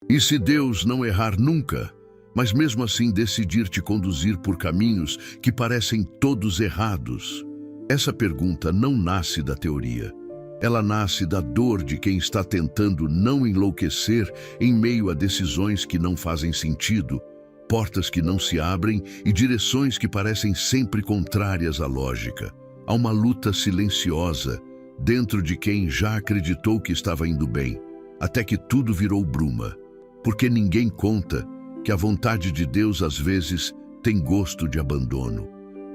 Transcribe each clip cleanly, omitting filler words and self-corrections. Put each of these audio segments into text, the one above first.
E se Deus não errar nunca, mas mesmo assim decidir te conduzir por caminhos que parecem todos errados? Essa pergunta não nasce da teoria. Ela nasce da dor de quem está tentando não enlouquecer em meio a decisões que não fazem sentido, portas que não se abrem e direções que parecem sempre contrárias à lógica. Há uma luta silenciosa dentro de quem já acreditou que estava indo bem, até que tudo virou bruma. Porque ninguém conta que a vontade de Deus às vezes tem gosto de abandono.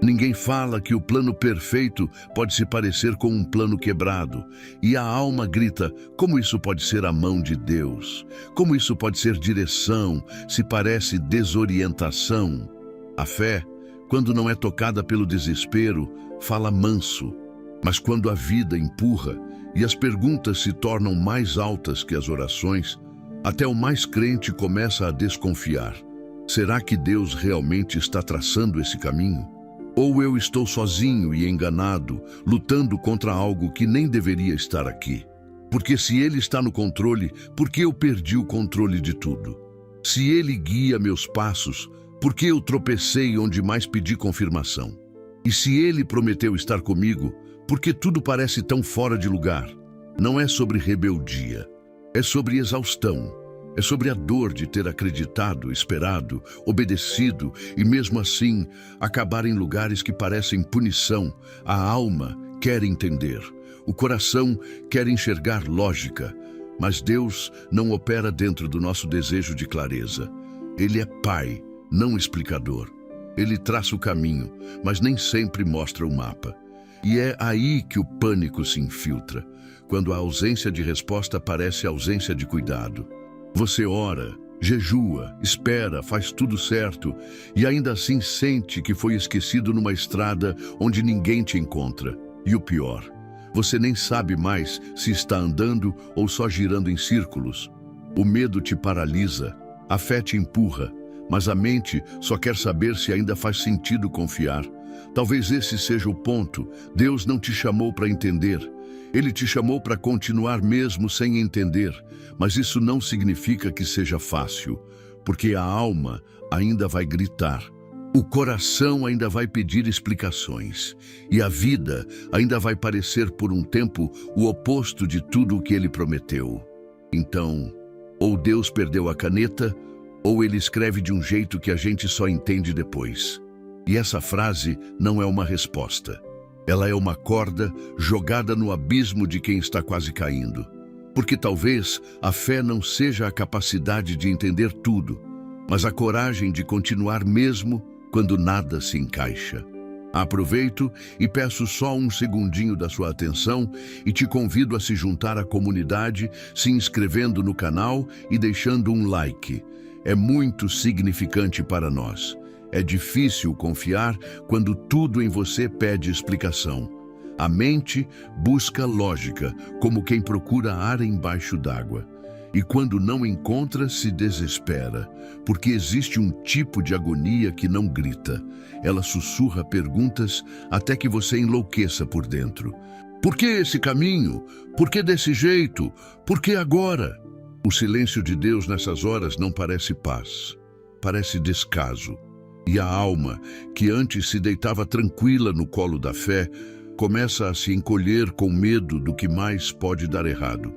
Ninguém fala que o plano perfeito pode se parecer com um plano quebrado. E a alma grita: como isso pode ser a mão de Deus? Como isso pode ser direção, se parece desorientação? A fé, quando não é tocada pelo desespero, fala manso. Mas quando a vida empurra e as perguntas se tornam mais altas que as orações, até o mais crente começa a desconfiar. Será que Deus realmente está traçando esse caminho? Ou eu estou sozinho e enganado, lutando contra algo que nem deveria estar aqui? Porque se Ele está no controle, por que eu perdi o controle de tudo? Se Ele guia meus passos, por que eu tropecei onde mais pedi confirmação? E se Ele prometeu estar comigo, por que tudo parece tão fora de lugar? Não é sobre rebeldia, é sobre exaustão. É sobre a dor de ter acreditado, esperado, obedecido e mesmo assim acabar em lugares que parecem punição. A alma quer entender, o coração quer enxergar lógica, mas Deus não opera dentro do nosso desejo de clareza. Ele é Pai, não explicador. Ele traça o caminho, mas nem sempre mostra o mapa. E é aí que o pânico se infiltra, quando a ausência de resposta parece ausência de cuidado. Você ora, jejua, espera, faz tudo certo e ainda assim sente que foi esquecido numa estrada onde ninguém te encontra. E o pior, você nem sabe mais se está andando ou só girando em círculos. O medo te paralisa, a fé te empurra, mas a mente só quer saber se ainda faz sentido confiar. Talvez esse seja o ponto. Deus não te chamou para entender. Ele te chamou para continuar mesmo sem entender, mas isso não significa que seja fácil, porque a alma ainda vai gritar, o coração ainda vai pedir explicações, e a vida ainda vai parecer por um tempo o oposto de tudo o que Ele prometeu. Então, ou Deus perdeu a caneta, ou Ele escreve de um jeito que a gente só entende depois. E essa frase não é uma resposta. Ela é uma corda jogada no abismo de quem está quase caindo. Porque talvez a fé não seja a capacidade de entender tudo, mas a coragem de continuar mesmo quando nada se encaixa. Aproveito e peço só um segundinho da sua atenção e te convido a se juntar à comunidade, se inscrevendo no canal e deixando um like. É muito significante para nós. É difícil confiar quando tudo em você pede explicação. A mente busca lógica, como quem procura ar embaixo d'água. E quando não encontra, se desespera, porque existe um tipo de agonia que não grita. Ela sussurra perguntas até que você enlouqueça por dentro. Por que esse caminho? Por que desse jeito? Por que agora? O silêncio de Deus nessas horas não parece paz, parece descaso. E a alma, que antes se deitava tranquila no colo da fé, começa a se encolher com medo do que mais pode dar errado.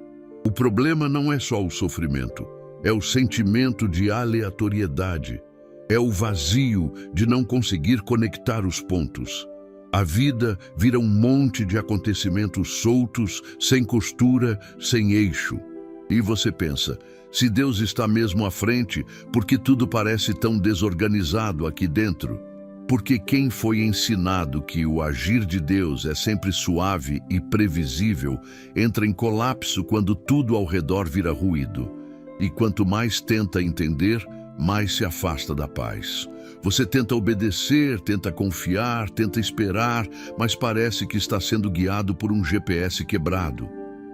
O problema não é só o sofrimento, é o sentimento de aleatoriedade, é o vazio de não conseguir conectar os pontos. A vida vira um monte de acontecimentos soltos, sem costura, sem eixo. E você pensa, se Deus está mesmo à frente, por que tudo parece tão desorganizado aqui dentro? Porque quem foi ensinado que o agir de Deus é sempre suave e previsível, entra em colapso quando tudo ao redor vira ruído. E quanto mais tenta entender, mais se afasta da paz. Você tenta obedecer, tenta confiar, tenta esperar, mas parece que está sendo guiado por um GPS quebrado.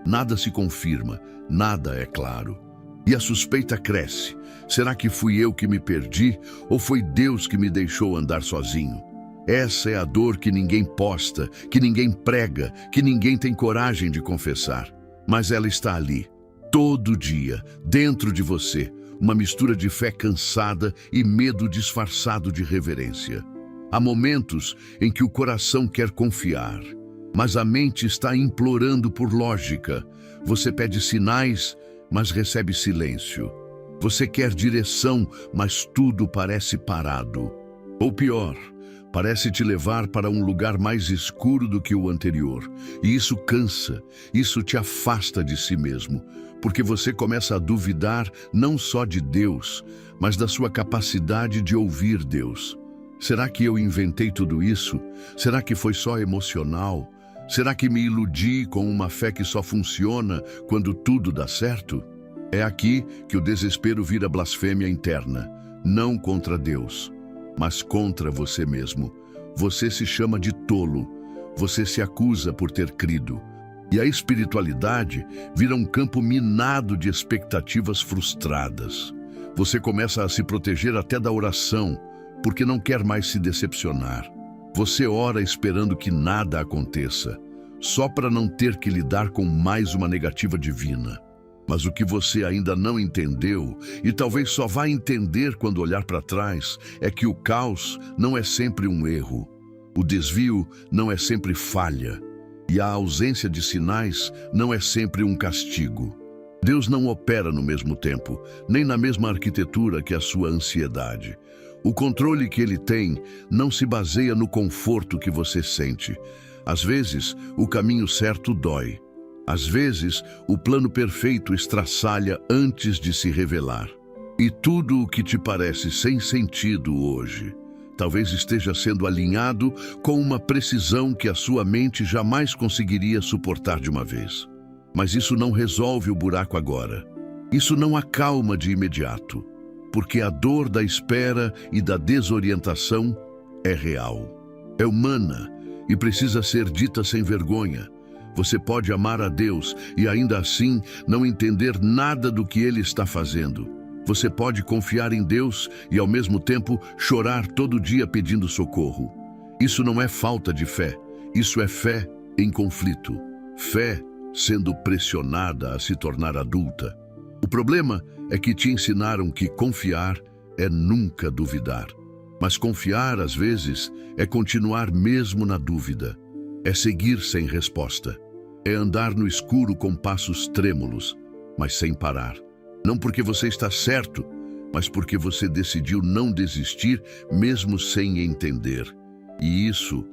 Nada se confirma, nada é claro. E a suspeita cresce. Será que fui eu que me perdi ou foi Deus que me deixou andar sozinho? Essa é a dor que ninguém posta, que ninguém prega, que ninguém tem coragem de confessar. Mas ela está ali, todo dia, dentro de você, uma mistura de fé cansada e medo disfarçado de reverência. Há momentos em que o coração quer confiar, mas a mente está implorando por lógica. Você pede sinais, mas recebe silêncio. Você quer direção, mas tudo parece parado. Ou pior, parece te levar para um lugar mais escuro do que o anterior. E isso cansa, isso te afasta de si mesmo, porque você começa a duvidar não só de Deus, mas da sua capacidade de ouvir Deus. Será que eu inventei tudo isso? Será que foi só emocional? Será que me iludi com uma fé que só funciona quando tudo dá certo? É aqui que o desespero vira blasfêmia interna, não contra Deus, mas contra você mesmo. Você se chama de tolo, você se acusa por ter crido. E a espiritualidade vira um campo minado de expectativas frustradas. Você começa a se proteger até da oração, porque não quer mais se decepcionar. Você ora esperando que nada aconteça, só para não ter que lidar com mais uma negativa divina. Mas o que você ainda não entendeu, e talvez só vai entender quando olhar para trás, é que o caos não é sempre um erro. O desvio não é sempre falha. E a ausência de sinais não é sempre um castigo. Deus não opera no mesmo tempo, nem na mesma arquitetura que a sua ansiedade. O controle que ele tem não se baseia no conforto que você sente. Às vezes, o caminho certo dói. Às vezes, o plano perfeito estraçalha antes de se revelar. E tudo o que te parece sem sentido hoje, talvez esteja sendo alinhado com uma precisão que a sua mente jamais conseguiria suportar de uma vez. Mas isso não resolve o buraco agora. Isso não acalma de imediato. Porque a dor da espera e da desorientação é real. É humana e precisa ser dita sem vergonha. Você pode amar a Deus e ainda assim não entender nada do que Ele está fazendo. Você pode confiar em Deus e ao mesmo tempo chorar todo dia pedindo socorro. Isso não é falta de fé, isso é fé em conflito. Fé sendo pressionada a se tornar adulta. O problema é que te ensinaram que confiar é nunca duvidar. Mas confiar, às vezes, é continuar mesmo na dúvida. É seguir sem resposta. É andar no escuro com passos trêmulos, mas sem parar. Não porque você está certo, mas porque você decidiu não desistir mesmo sem entender. E isso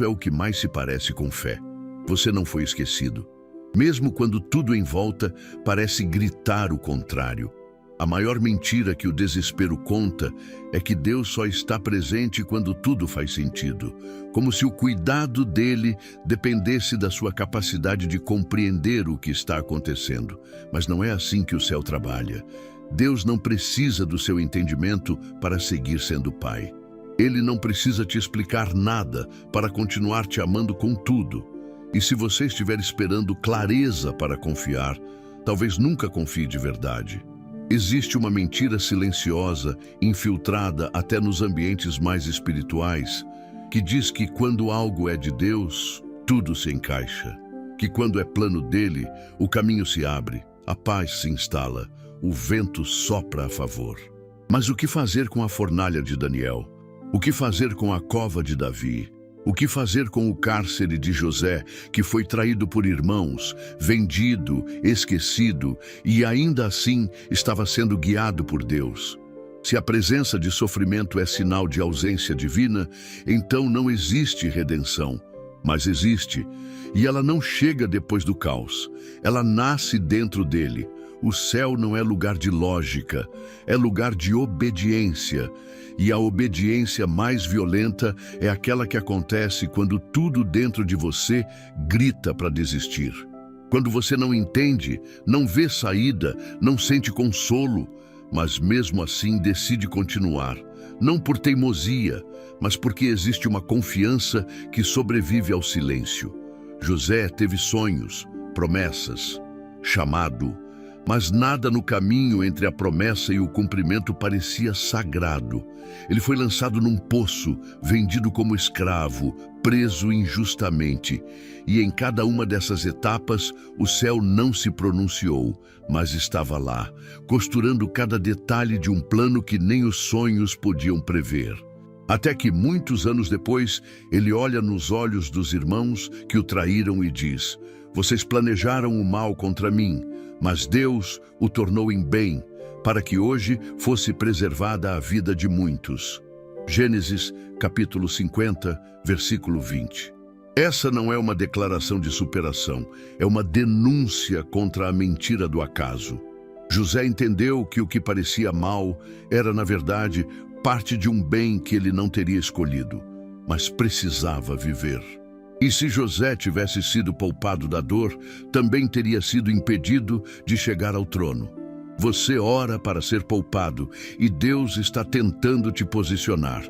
é o que mais se parece com fé. Você não foi esquecido. Mesmo quando tudo em volta parece gritar o contrário. A maior mentira que o desespero conta é que Deus só está presente quando tudo faz sentido, como se o cuidado dele dependesse da sua capacidade de compreender o que está acontecendo. Mas não é assim que o céu trabalha. Deus não precisa do seu entendimento para seguir sendo Pai. Ele não precisa te explicar nada para continuar te amando com tudo. E se você estiver esperando clareza para confiar, talvez nunca confie de verdade. Existe uma mentira silenciosa, infiltrada até nos ambientes mais espirituais, que diz que quando algo é de Deus, tudo se encaixa. Que quando é plano dele, o caminho se abre, a paz se instala, o vento sopra a favor. Mas o que fazer com a fornalha de Daniel? O que fazer com a cova de Davi? O que fazer com o cárcere de José, que foi traído por irmãos, vendido, esquecido e ainda assim estava sendo guiado por Deus? Se a presença de sofrimento é sinal de ausência divina, então não existe redenção, mas existe, e ela não chega depois do caos, ela nasce dentro dele. O céu não é lugar de lógica, é lugar de obediência. E a obediência mais violenta é aquela que acontece quando tudo dentro de você grita para desistir. Quando você não entende, não vê saída, não sente consolo, mas mesmo assim decide continuar. Não por teimosia, mas porque existe uma confiança que sobrevive ao silêncio. José teve sonhos, promessas, chamado, Mas nada no caminho entre a promessa e o cumprimento parecia sagrado. Ele foi lançado num poço, vendido como escravo, preso injustamente. E em cada uma dessas etapas, o céu não se pronunciou, mas estava lá, costurando cada detalhe de um plano que nem os sonhos podiam prever. Até que, muitos anos depois, ele olha nos olhos dos irmãos que o traíram e diz: "Vocês planejaram o mal contra mim, mas Deus o tornou em bem, para que hoje fosse preservada a vida de muitos." Gênesis, capítulo 50, versículo 20. Essa não é uma declaração de superação, é uma denúncia contra a mentira do acaso. José entendeu que o que parecia mal era, na verdade, parte de um bem que ele não teria escolhido, mas precisava viver. E se José tivesse sido poupado da dor, também teria sido impedido de chegar ao trono. Você ora para ser poupado e Deus está tentando te posicionar.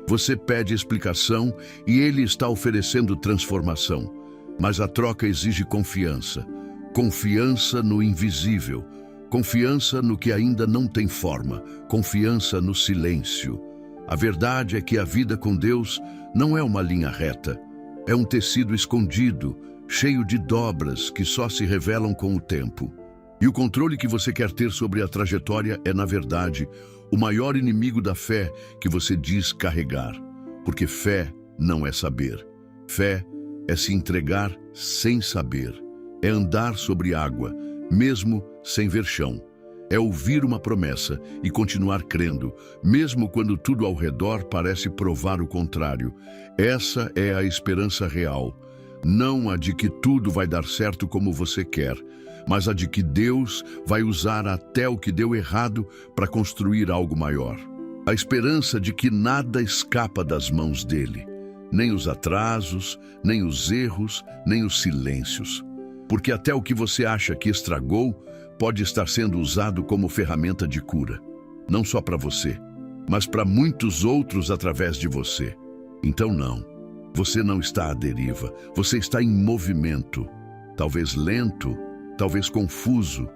Você pede explicação e Ele está oferecendo transformação. Mas a troca exige confiança. Confiança no invisível. Confiança no que ainda não tem forma. Confiança no silêncio. A verdade é que a vida com Deus não é uma linha reta. É um tecido escondido, cheio de dobras que só se revelam com o tempo. E o controle que você quer ter sobre a trajetória é, na verdade, o maior inimigo da fé que você diz carregar. Porque fé não é saber. Fé é se entregar sem saber. É andar sobre água, mesmo sem ver chão. É ouvir uma promessa e continuar crendo, mesmo quando tudo ao redor parece provar o contrário. Essa é a esperança real. Não a de que tudo vai dar certo como você quer, mas a de que Deus vai usar até o que deu errado para construir algo maior. A esperança de que nada escapa das mãos dele, nem os atrasos, nem os erros, nem os silêncios. Porque até o que você acha que estragou pode estar sendo usado como ferramenta de cura. Não só para você, mas para muitos outros através de você. Então não, você não está à deriva, você está em movimento. Talvez lento, talvez confuso,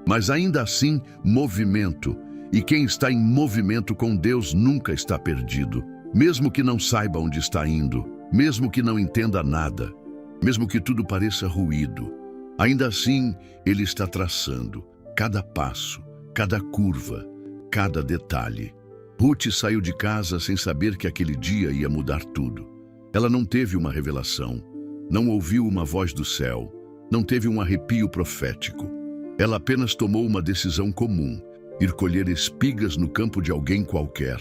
mas ainda assim movimento. E quem está em movimento com Deus nunca está perdido. Mesmo que não saiba onde está indo, mesmo que não entenda nada, mesmo que tudo pareça ruído, ainda assim, Ele está traçando cada passo, cada curva, cada detalhe. Ruth saiu de casa sem saber que aquele dia ia mudar tudo. Ela não teve uma revelação, não ouviu uma voz do céu, não teve um arrepio profético. Ela apenas tomou uma decisão comum, ir colher espigas no campo de alguém qualquer.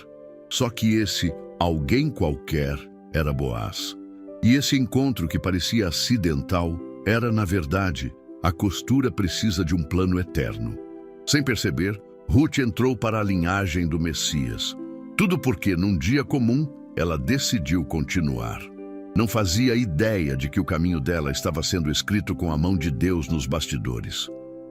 Só que esse alguém qualquer era Boaz. E esse encontro que parecia acidental era, na verdade, a costura precisa de um plano eterno. Sem perceber, Ruth entrou para a linhagem do Messias. Tudo porque, num dia comum, ela decidiu continuar. Não fazia ideia de que o caminho dela estava sendo escrito com a mão de Deus nos bastidores.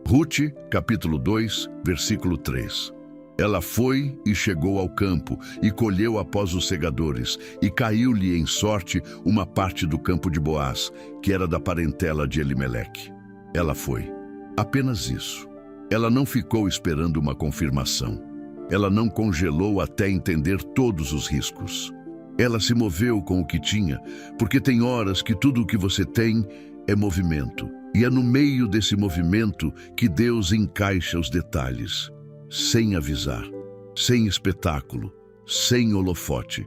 Ruth, capítulo 2, versículo 3. Ela foi e chegou ao campo, e colheu após os segadores, e caiu-lhe em sorte uma parte do campo de Boaz, que era da parentela de Elimeleque. Ela foi. Apenas isso. Ela não ficou esperando uma confirmação. Ela não congelou até entender todos os riscos. Ela se moveu com o que tinha, porque tem horas que tudo o que você tem é movimento. E é no meio desse movimento que Deus encaixa os detalhes. Sem avisar, sem espetáculo, sem holofote.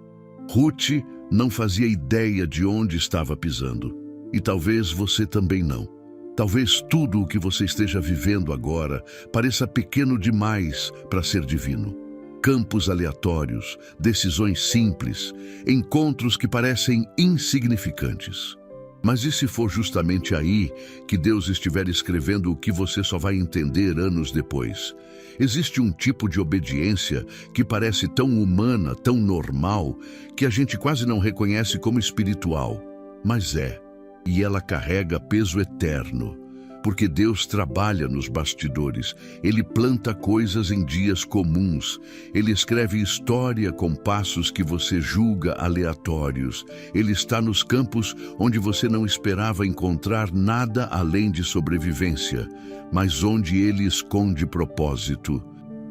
Ruth não fazia ideia de onde estava pisando. E talvez você também não. Talvez tudo o que você esteja vivendo agora pareça pequeno demais para ser divino. Campos aleatórios, decisões simples, encontros que parecem insignificantes. Mas e se for justamente aí que Deus estiver escrevendo o que você só vai entender anos depois? Existe um tipo de obediência que parece tão humana, tão normal, que a gente quase não reconhece como espiritual. Mas é, e ela carrega peso eterno. porque Deus trabalha nos bastidores. Ele planta coisas em dias comuns. Ele escreve história com passos que você julga aleatórios. Ele está nos campos onde você não esperava encontrar nada além de sobrevivência, mas onde Ele esconde propósito.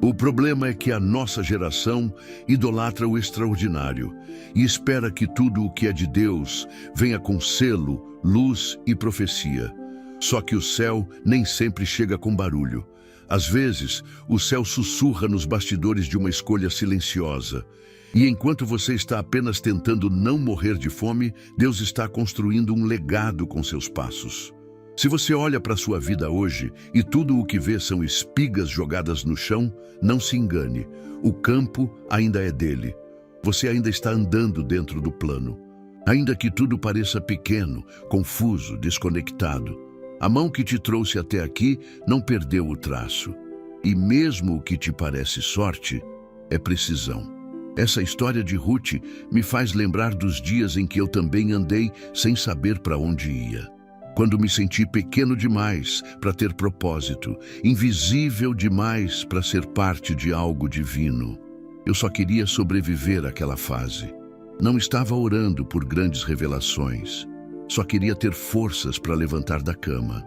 O problema é que a nossa geração idolatra o extraordinário e espera que tudo o que é de Deus venha com selo, luz e profecia. Só que o céu nem sempre chega com barulho. Às vezes, o céu sussurra nos bastidores de uma escolha silenciosa. E enquanto você está apenas tentando não morrer de fome, Deus está construindo um legado com seus passos. Se você olha para a sua vida hoje e tudo o que vê são espigas jogadas no chão, não se engane. O campo ainda é dele. Você ainda está andando dentro do plano. Ainda que tudo pareça pequeno, confuso, desconectado, a mão que te trouxe até aqui não perdeu o traço. E mesmo o que te parece sorte, é precisão. Essa história de Ruth me faz lembrar dos dias em que eu também andei sem saber para onde ia. Quando me senti pequeno demais para ter propósito, invisível demais para ser parte de algo divino. Eu só queria sobreviver àquela fase. Não estava orando por grandes revelações. Só queria ter forças para levantar da cama.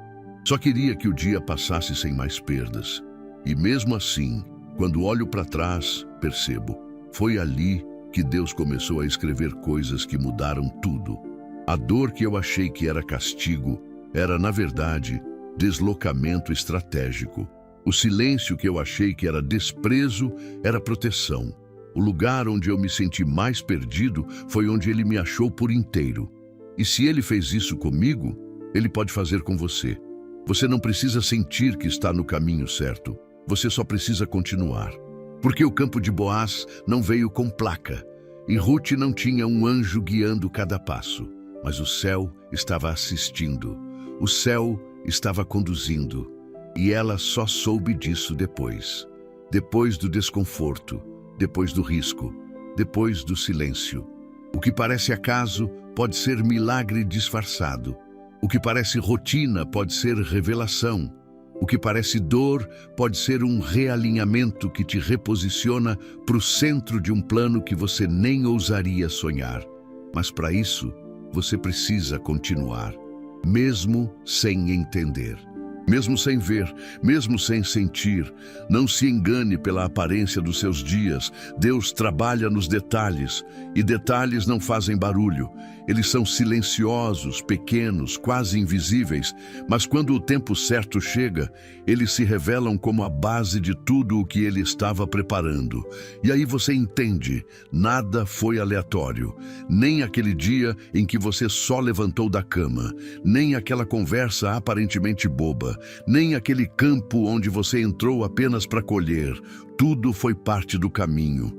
Só queria que o dia passasse sem mais perdas. E mesmo assim, quando olho para trás, percebo. Foi ali que Deus começou a escrever coisas que mudaram tudo. A dor que eu achei que era castigo era, na verdade, deslocamento estratégico. O silêncio que eu achei que era desprezo era proteção. O lugar onde eu me senti mais perdido foi onde Ele me achou por inteiro. E se Ele fez isso comigo, Ele pode fazer com você. Você não precisa sentir que está no caminho certo. Você só precisa continuar. Porque o campo de Boaz não veio com placa. E Ruth não tinha um anjo guiando cada passo. Mas o céu estava assistindo, o céu estava conduzindo, e ela só soube disso depois. Depois do desconforto, depois do risco, depois do silêncio. O que parece acaso pode ser milagre disfarçado. O que parece rotina pode ser revelação. O que parece dor pode ser um realinhamento que te reposiciona para o centro de um plano que você nem ousaria sonhar. Mas para isso, você precisa continuar, mesmo sem entender, mesmo sem ver, mesmo sem sentir. Não se engane pela aparência dos seus dias. Deus trabalha nos detalhes, e detalhes não fazem barulho. Eles são silenciosos, pequenos, quase invisíveis, mas quando o tempo certo chega, eles se revelam como a base de tudo o que Ele estava preparando. E aí você entende, nada foi aleatório. Nem aquele dia em que você só levantou da cama, nem aquela conversa aparentemente boba, nem aquele campo onde você entrou apenas para colher. Tudo foi parte do caminho.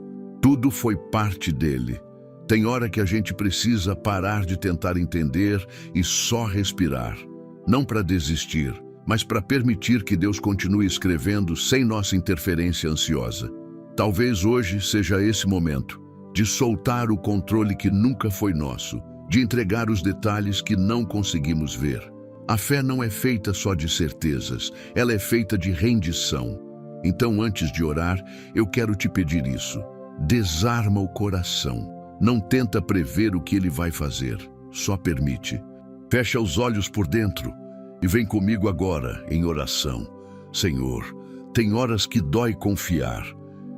Tudo foi parte dele. Tem hora que a gente precisa parar de tentar entender e só respirar. Não para desistir, mas para permitir que Deus continue escrevendo sem nossa interferência ansiosa. Talvez hoje seja esse momento de soltar o controle que nunca foi nosso, de entregar os detalhes que não conseguimos ver. A fé não é feita só de certezas, ela é feita de rendição. Então, antes de orar, eu quero te pedir isso. Desarma o coração. Não tenta prever o que Ele vai fazer, só permite. Fecha os olhos por dentro e vem comigo agora em oração. Senhor, tem horas que dói confiar.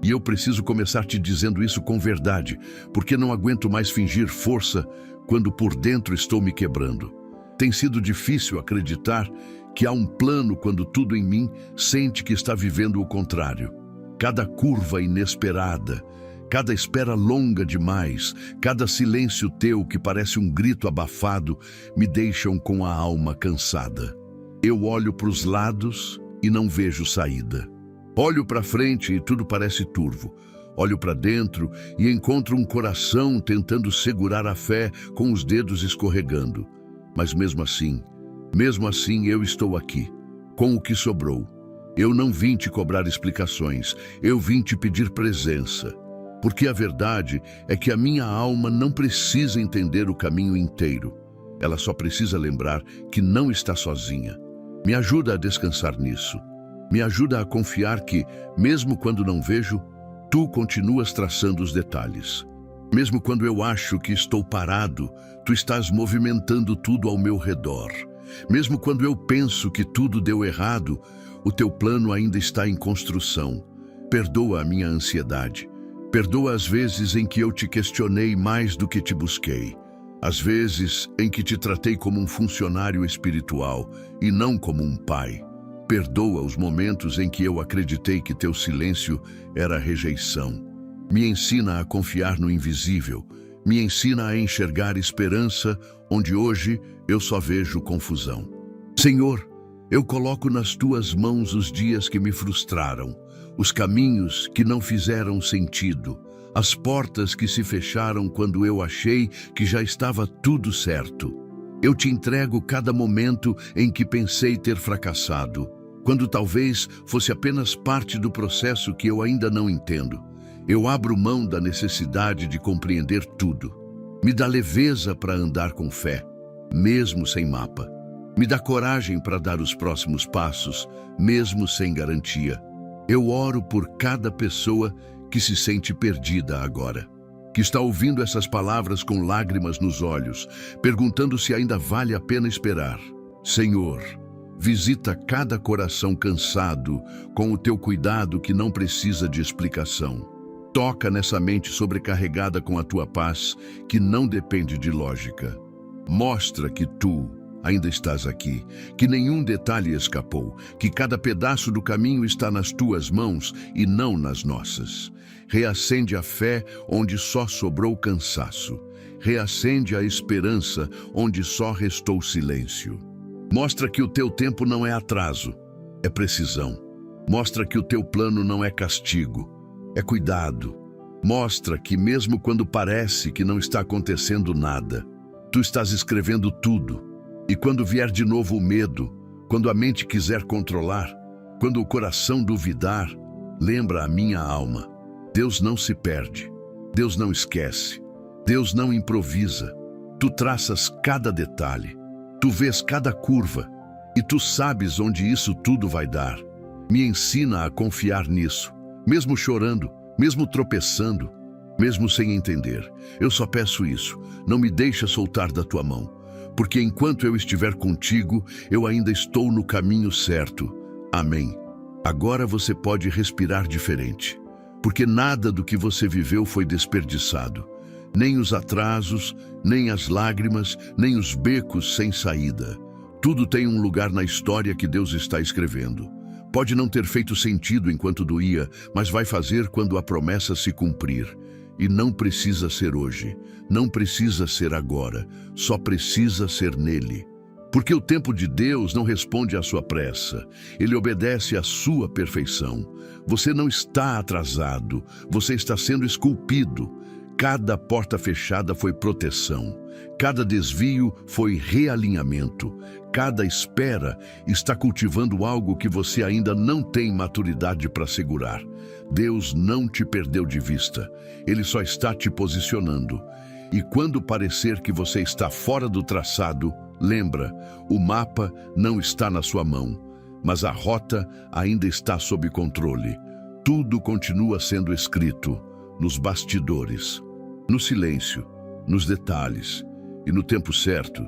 E eu preciso começar te dizendo isso com verdade, porque não aguento mais fingir força quando por dentro estou me quebrando. Tem sido difícil acreditar que há um plano quando tudo em mim sente que está vivendo o contrário. Cada curva inesperada, cada espera longa demais, cada silêncio teu que parece um grito abafado, me deixam com a alma cansada. Eu olho para os lados e não vejo saída. Olho para frente e tudo parece turvo. Olho para dentro e encontro um coração tentando segurar a fé com os dedos escorregando. Mas mesmo assim eu estou aqui, com o que sobrou. Eu não vim te cobrar explicações, eu vim te pedir presença. Porque a verdade é que a minha alma não precisa entender o caminho inteiro. Ela só precisa lembrar que não está sozinha. Me ajuda a descansar nisso. Me ajuda a confiar que, mesmo quando não vejo, tu continuas traçando os detalhes. Mesmo quando eu acho que estou parado, tu estás movimentando tudo ao meu redor. Mesmo quando eu penso que tudo deu errado, o teu plano ainda está em construção. Perdoa a minha ansiedade. Perdoa as vezes em que eu te questionei mais do que te busquei. As vezes em que te tratei como um funcionário espiritual e não como um pai. Perdoa os momentos em que eu acreditei que teu silêncio era rejeição. Me ensina a confiar no invisível. Me ensina a enxergar esperança onde hoje eu só vejo confusão. Senhor, eu coloco nas tuas mãos os dias que me frustraram, os caminhos que não fizeram sentido, as portas que se fecharam quando eu achei que já estava tudo certo. Eu te entrego cada momento em que pensei ter fracassado, quando talvez fosse apenas parte do processo que eu ainda não entendo. Eu abro mão da necessidade de compreender tudo. Me dá leveza para andar com fé, mesmo sem mapa. Me dá coragem para dar os próximos passos, mesmo sem garantia. Eu oro por cada pessoa que se sente perdida agora, que está ouvindo essas palavras com lágrimas nos olhos, perguntando se ainda vale a pena esperar. Senhor, visita cada coração cansado com o teu cuidado que não precisa de explicação. Toca nessa mente sobrecarregada com a tua paz, que não depende de lógica. Mostra que tu ainda estás aqui, que nenhum detalhe escapou, que cada pedaço do caminho está nas tuas mãos e não nas nossas. Reacende a fé onde só sobrou cansaço. Reacende a esperança onde só restou silêncio. Mostra que o teu tempo não é atraso, é precisão. Mostra que o teu plano não é castigo, é cuidado. Mostra que mesmo quando parece que não está acontecendo nada, tu estás escrevendo tudo. E quando vier de novo o medo, quando a mente quiser controlar, quando o coração duvidar, lembra a minha alma. Deus não se perde, Deus não esquece, Deus não improvisa. Tu traças cada detalhe, tu vês cada curva e tu sabes onde isso tudo vai dar. Me ensina a confiar nisso, mesmo chorando, mesmo tropeçando, mesmo sem entender. Eu só peço isso, não me deixa soltar da tua mão, porque enquanto eu estiver contigo, eu ainda estou no caminho certo. Amém. Agora você pode respirar diferente, porque nada do que você viveu foi desperdiçado. Nem os atrasos, nem as lágrimas, nem os becos sem saída. Tudo tem um lugar na história que Deus está escrevendo. Pode não ter feito sentido enquanto doía, mas vai fazer quando a promessa se cumprir. E não precisa ser hoje, não precisa ser agora, só precisa ser nele. Porque o tempo de Deus não responde à sua pressa, ele obedece à sua perfeição. Você não está atrasado, você está sendo esculpido. Cada porta fechada foi proteção, cada desvio foi realinhamento, cada espera está cultivando algo que você ainda não tem maturidade para segurar. Deus não te perdeu de vista, Ele só está te posicionando. E quando parecer que você está fora do traçado, lembra, o mapa não está na sua mão, mas a rota ainda está sob controle. Tudo continua sendo escrito nos bastidores, no silêncio, nos detalhes. E no tempo certo,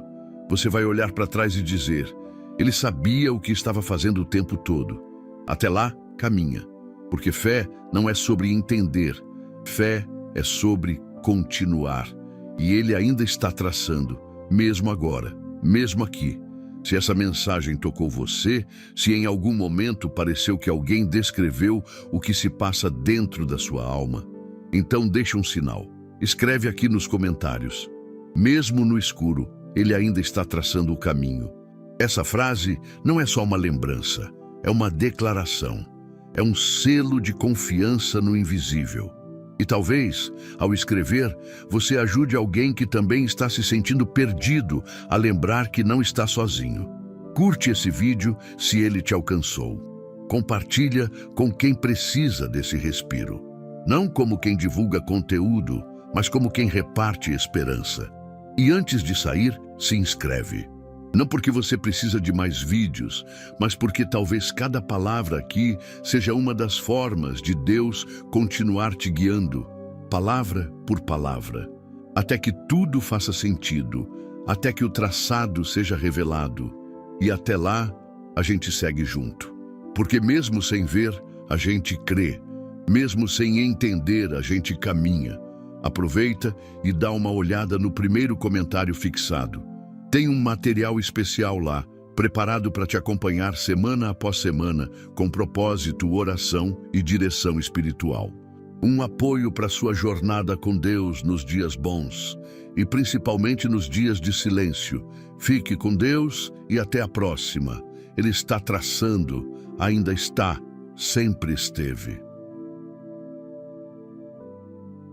você vai olhar para trás e dizer, ele sabia o que estava fazendo o tempo todo. Até lá, caminha. Porque fé não é sobre entender, fé é sobre continuar. E ele ainda está traçando, mesmo agora, mesmo aqui. Se essa mensagem tocou você, se em algum momento pareceu que alguém descreveu o que se passa dentro da sua alma, então deixa um sinal. Escreve aqui nos comentários. Mesmo no escuro, ele ainda está traçando o caminho. Essa frase não é só uma lembrança, é uma declaração. É um selo de confiança no invisível. E talvez, ao escrever, você ajude alguém que também está se sentindo perdido a lembrar que não está sozinho. Curte esse vídeo se ele te alcançou. Compartilha com quem precisa desse respiro. Não como quem divulga conteúdo, mas como quem reparte esperança. E antes de sair, se inscreve. Não porque você precisa de mais vídeos, mas porque talvez cada palavra aqui seja uma das formas de Deus continuar te guiando, palavra por palavra, até que tudo faça sentido, até que o traçado seja revelado. E até lá, a gente segue junto. Porque mesmo sem ver, a gente crê. Mesmo sem entender, a gente caminha. Aproveita e dá uma olhada no primeiro comentário fixado. Tem um material especial lá, preparado para te acompanhar semana após semana, com propósito, oração e direção espiritual. Um apoio para sua jornada com Deus nos dias bons e principalmente nos dias de silêncio. Fique com Deus e até a próxima. Ele está traçando, ainda está, sempre esteve.